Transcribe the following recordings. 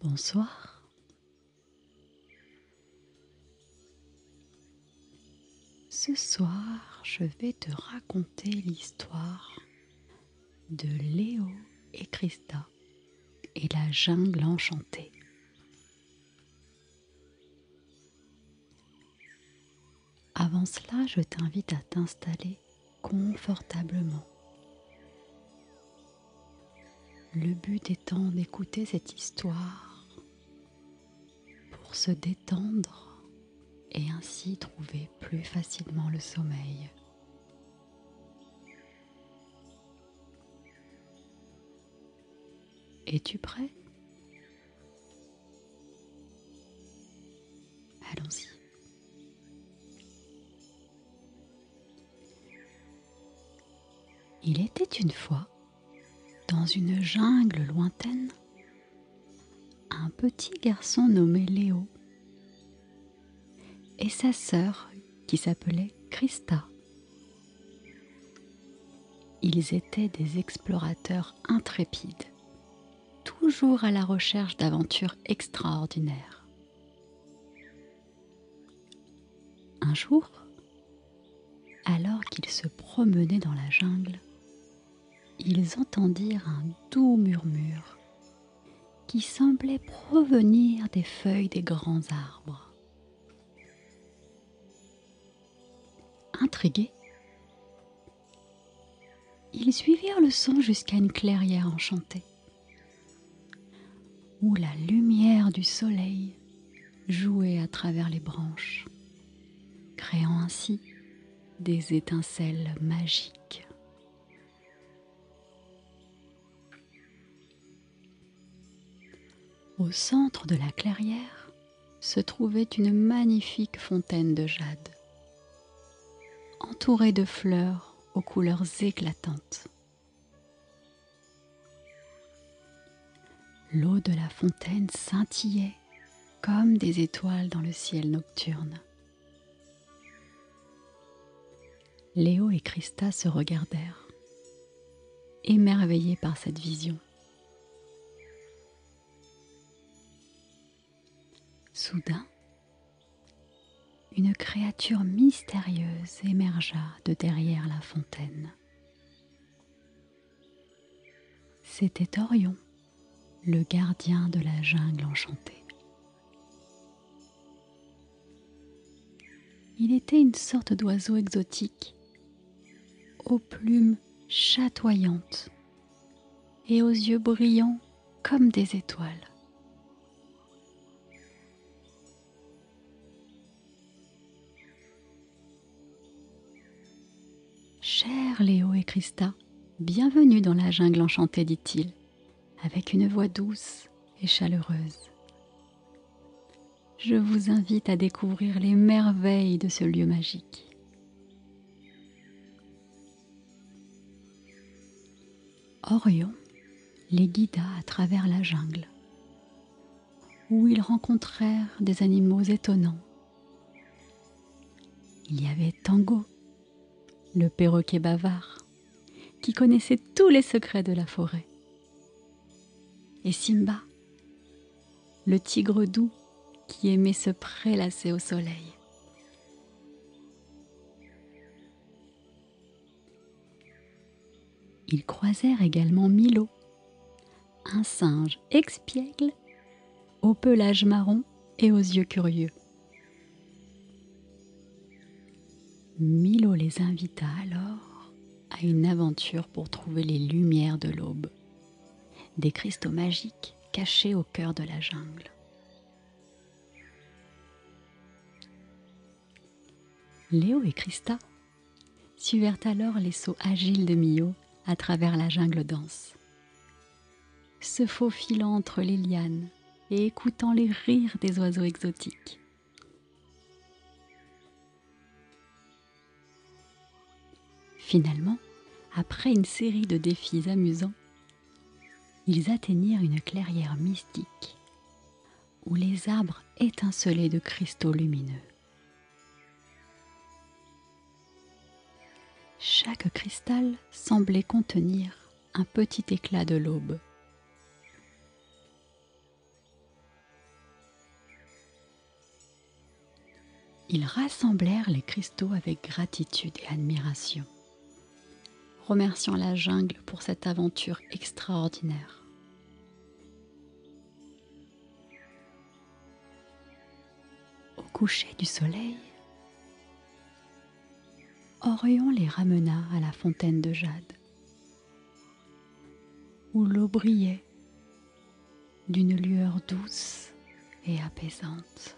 Bonsoir. Ce soir, je vais te raconter l'histoire de Léo et Krista et la jungle enchantée. Avant cela, je t'invite à t'installer confortablement. Le but étant d'écouter cette histoire pour se détendre et ainsi trouver plus facilement le sommeil. Es-tu prêt? Allons-y. Il était une fois, dans une jungle lointaine, un petit garçon nommé Léo et sa sœur qui s'appelait Krista. Ils étaient des explorateurs intrépides, toujours à la recherche d'aventures extraordinaires. Un jour, alors qu'ils se promenaient dans la jungle, ils entendirent un doux murmure qui semblait provenir des feuilles des grands arbres. Intrigués, ils suivirent le son jusqu'à une clairière enchantée, où la lumière du soleil jouait à travers les branches, créant ainsi des étincelles magiques. Au centre de la clairière se trouvait une magnifique fontaine de jade, entourée de fleurs aux couleurs éclatantes. L'eau de la fontaine scintillait comme des étoiles dans le ciel nocturne. Léo et Krista se regardèrent, émerveillés par cette vision. Soudain, une créature mystérieuse émergea de derrière la fontaine. C'était Orion, le gardien de la jungle enchantée. Il était une sorte d'oiseau exotique, aux plumes chatoyantes et aux yeux brillants comme des étoiles. Chers Léo et Krista, bienvenue dans la jungle enchantée, dit-il, avec une voix douce et chaleureuse. Je vous invite à découvrir les merveilles de ce lieu magique. Orion les guida à travers la jungle, où ils rencontrèrent des animaux étonnants. Il y avait Tango, le perroquet bavard, qui connaissait tous les secrets de la forêt, et Simba, le tigre doux qui aimait se prélasser au soleil. Ils croisèrent également Milo, un singe expiègle au pelage marron et aux yeux curieux. Milo les invita alors à une aventure pour trouver les lumières de l'aube, des cristaux magiques cachés au cœur de la jungle. Léo et Krista suivirent alors les sauts agiles de Mio à travers la jungle dense, se faufilant entre les lianes et écoutant les rires des oiseaux exotiques. Finalement, après une série de défis amusants, ils atteignirent une clairière mystique où les arbres étincelaient de cristaux lumineux. Chaque cristal semblait contenir un petit éclat de l'aube. Ils rassemblèrent les cristaux avec gratitude et admiration, remerciant la jungle pour cette aventure extraordinaire. Au coucher du soleil, Orion les ramena à la fontaine de jade, où l'eau brillait d'une lueur douce et apaisante.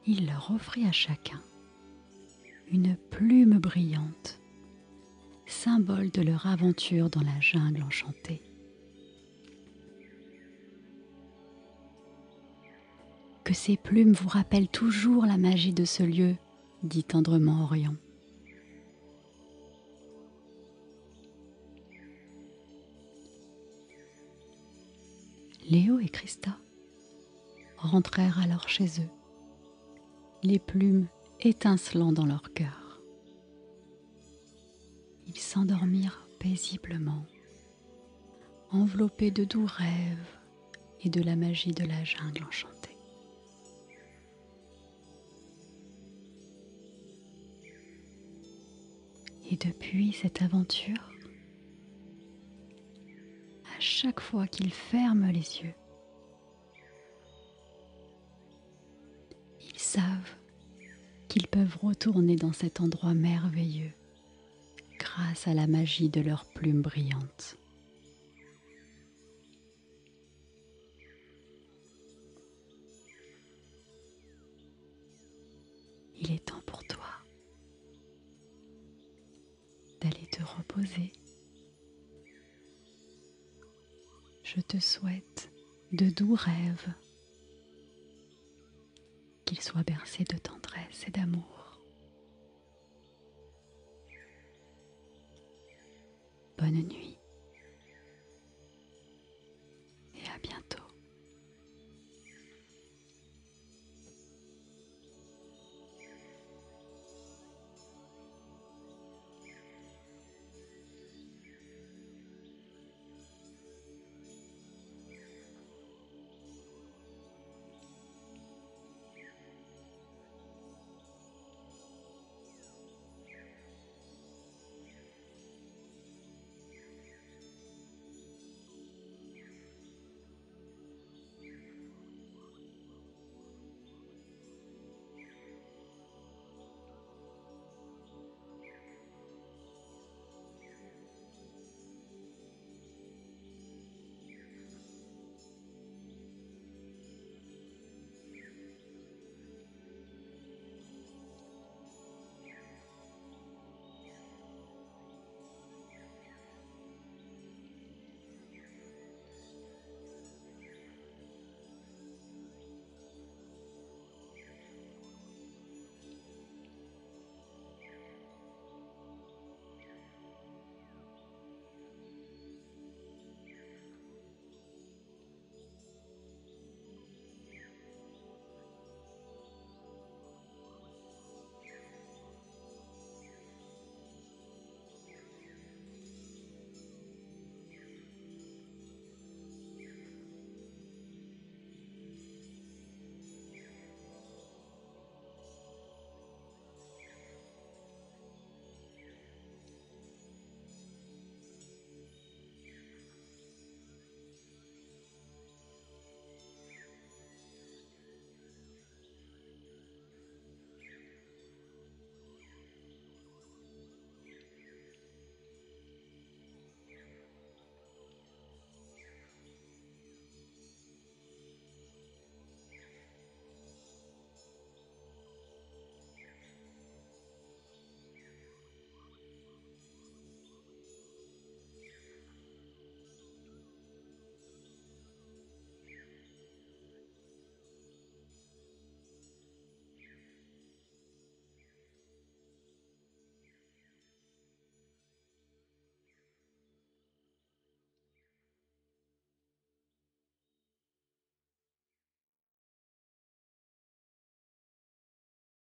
Il leur offrit à chacun une plume brillante, symbole de leur aventure dans la jungle enchantée. Que ces plumes vous rappellent toujours la magie de ce lieu, dit tendrement Orion. Léo et Christa rentrèrent alors chez eux, les plumes étincelant dans leur cœur. Ils s'endormirent paisiblement, enveloppés de doux rêves et de la magie de la jungle enchantée. Et depuis cette aventure, à chaque fois qu'ils ferment les yeux, ils savent qu'ils peuvent retourner dans cet endroit merveilleux grâce à la magie de leurs plumes brillantes. Il est temps pour toi d'aller te reposer. Je te souhaite de doux rêves, qu'ils soient bercés de tendresse et d'amour. Bonne nuit.